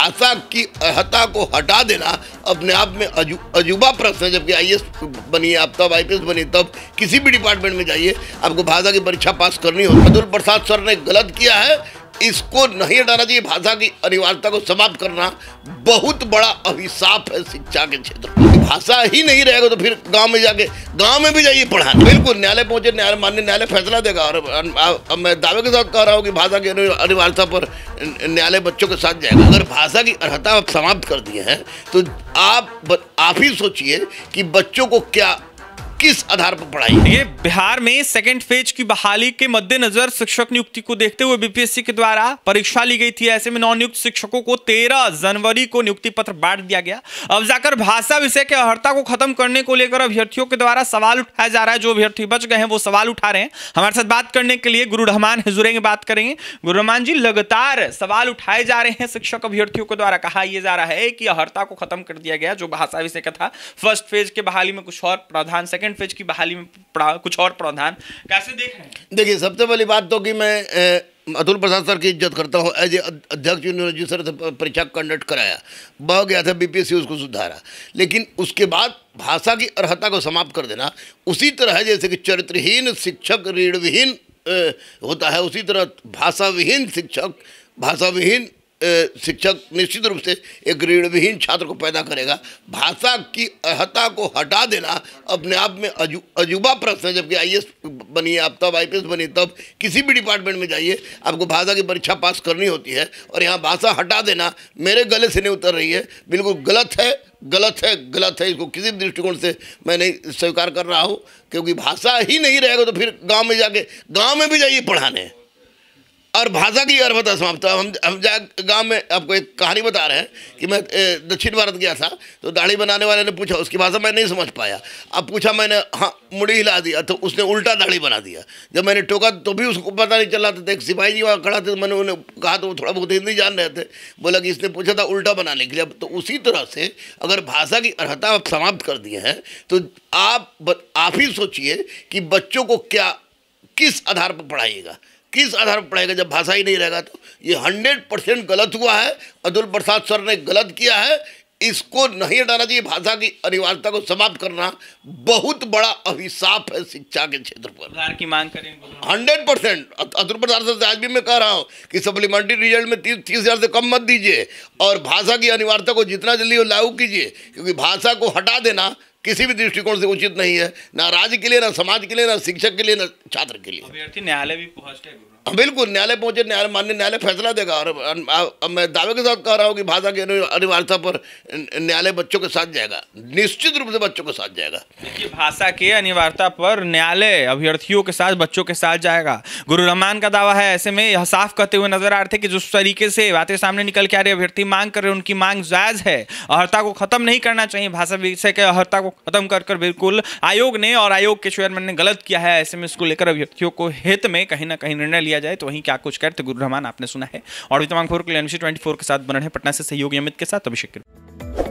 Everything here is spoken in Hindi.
भाषा की अर्हता को हटा देना अपने आप में अजूबा प्रश्न है। जबकि आईएएस बनिए आप, तब आईपीएस बनिए, तब किसी भी डिपार्टमेंट में जाइए आपको भाषा की परीक्षा पास करनी हो। अतुल प्रसाद सर ने गलत किया है, इसको नहीं हटाना चाहिए। भाषा की अनिवार्यता को समाप्त करना बहुत बड़ा अभिशाप है शिक्षा के क्षेत्र में। भाषा ही नहीं रहेगा तो फिर गांव में भी जाइए पढ़ाने। बिल्कुल न्यायालय पहुंचे, माननीय न्यायालय फैसला देगा। और मैं दावे के साथ कह रहा हूँ कि भाषा की अनिवार्यता पर न्यायालय बच्चों के साथ जाएगा। अगर भाषा की अर्हता आप समाप्त कर दिए हैं तो आप ही सोचिए कि बच्चों को किस आधार पर पढ़ाई। ये बिहार में सेकंड फेज की बहाली के मद्देनजर शिक्षक नियुक्ति को देखते हुए बीपीएससी के द्वारा परीक्षा ली गई थी। ऐसे में नवनियुक्त शिक्षकों को 13 जनवरी को नियुक्ति पत्र बांट दिया गया। अब जाकर भाषा विषय के अर्हता को खत्म करने को लेकर अभ्यर्थियों के द्वारा सवाल उठाया जा रहा है। जो अभ्यर्थी बच गए हैं वो सवाल उठा रहे हैं। हमारे साथ बात करने के लिए गुरु रहमान जुड़ेंगे, बात करेंगे। गुरु रहमान जी, लगातार सवाल उठाए जा रहे हैं शिक्षक अभ्यर्थियों के द्वारा। कहा यह जा रहा है कि अर्हता को खत्म कर दिया गया जो भाषा विषय का था। फर्स्ट फेज के बहाली में कुछ और प्रावधान, सेकंड फेज की बहाली में कुछ और प्रावधान, कैसे देख रहे हैं? देखिए, सबसे पहली बात तो कि मैं अतुल प्रसाद सर की इज्जत करता हूँ। एज ए अध्यक्ष यूनिवर्सिटी सर से परीक्षा कंडक्ट कराया, बह गया था, बीपीएससी उसको सुधारा। लेकिन उसके बाद भाषा की अर्हता को समाप्त कर देना उसी तरह है जैसे कि चरित्रहीन शिक्षक ऋणविहीन होता है, उसी तरह भाषाविहीन शिक्षक निश्चित रूप से एक ऋणविहीन छात्र को पैदा करेगा। भाषा की अर्हता को हटा देना अपने आप में अजूबा प्रश्न है। जबकि आईएएस बनिए आप, तब आईपीएस बनिए, तब किसी भी डिपार्टमेंट में जाइए आपको भाषा की परीक्षा पास करनी होती है। और यहाँ भाषा हटा देना मेरे गले से नहीं उतर रही है, बिल्कुल गलत है। इसको किसी भी दृष्टिकोण से मैं नहीं स्वीकार कर रहा हूँ, क्योंकि भाषा ही नहीं रहेगा तो फिर गाँव में भी जाइए पढ़ाने। और भाषा की अर्हता समाप्त। हम गांव में आपको एक कहानी बता रहे हैं कि मैं दक्षिण भारत गया था, तो दाढ़ी बनाने वाले ने पूछा, उसकी भाषा मैं नहीं समझ पाया। अब पूछा मैंने, हाँ, मुड़ी हिला दिया तो उसने उल्टा दाढ़ी बना दिया। जब मैंने टोका तो भी उसको पता नहीं चला था। एक सिपाही जी वहाँ खड़ा थे, मैंने उन्हें कहा तो वो थोड़ा बहुत हिंदी जान रहे थे, बोला कि इसने पूछा था उल्टा बनाने के लिए। तो उसी तरह से अगर भाषा की अर्हता आप समाप्त कर दिए हैं तो आप ही सोचिए कि बच्चों को किस आधार पर पढ़ाइएगा, किस आधार पर पढ़ाएगा जब भाषा ही नहीं रहेगा। तो ये 100% गलत हुआ है। अतुल प्रसाद सर ने गलत किया है, इसको नहीं हटाना चाहिए। भाषा की अनिवार्यता को समाप्त करना बहुत बड़ा अभिशाप है शिक्षा के क्षेत्र पर। की मांग करेंगे 100%। अतुल प्रसाद सर से आज भी मैं कह रहा हूँ कि सप्लीमेंट्री रिजल्ट में 30,000 से कम मत दीजिए और भाषा की अनिवार्यता को जितना जल्दी हो लागू कीजिए, क्योंकि भाषा को हटा देना किसी भी दृष्टिकोण से उचित नहीं है, ना राज्य के लिए, ना समाज के लिए, ना शिक्षक के लिए, ना छात्र के लिए। अभ्यर्थी न्यायालय भी पहुंचे। बिल्कुल न्यायालय पहुंचे, माननीय न्यायालय फैसला देगा। और मैं दावे के साथ कह रहा हूँ कि भाषा की अनिवार्यता पर न्यायालय बच्चों के साथ जाएगा, निश्चित रूप से बच्चों के साथ जाएगा। देखिए, भाषा की अनिवार्यता पर न्यायालय अभ्यर्थियों के साथ, बच्चों के साथ जाएगा, गुरु रहमान का दावा है। ऐसे में यह साफ कहते हुए नजर आ रहे थे कि जिस तरीके से बातें सामने निकल के आ रही, अभ्यर्थी मांग कर रहे, उनकी मांग जायज है। अर्हता को खत्म नहीं करना चाहिए, भाषा विषय के अर्हता को खत्म कर बिल्कुल आयोग ने और आयोग के चेयरमैन ने गलत किया है। ऐसे में इसको लेकर अभ्यर्थियों को हित में कहीं ना कहीं निर्णय लिया जाए। तो वहीं क्या कुछ करते गुरु रहमान आपने सुना है। और भी तमाम खबरों के लिए NBC 24 के साथ बने हैं पटना से सहयोगी अमित के साथ अभिषेक।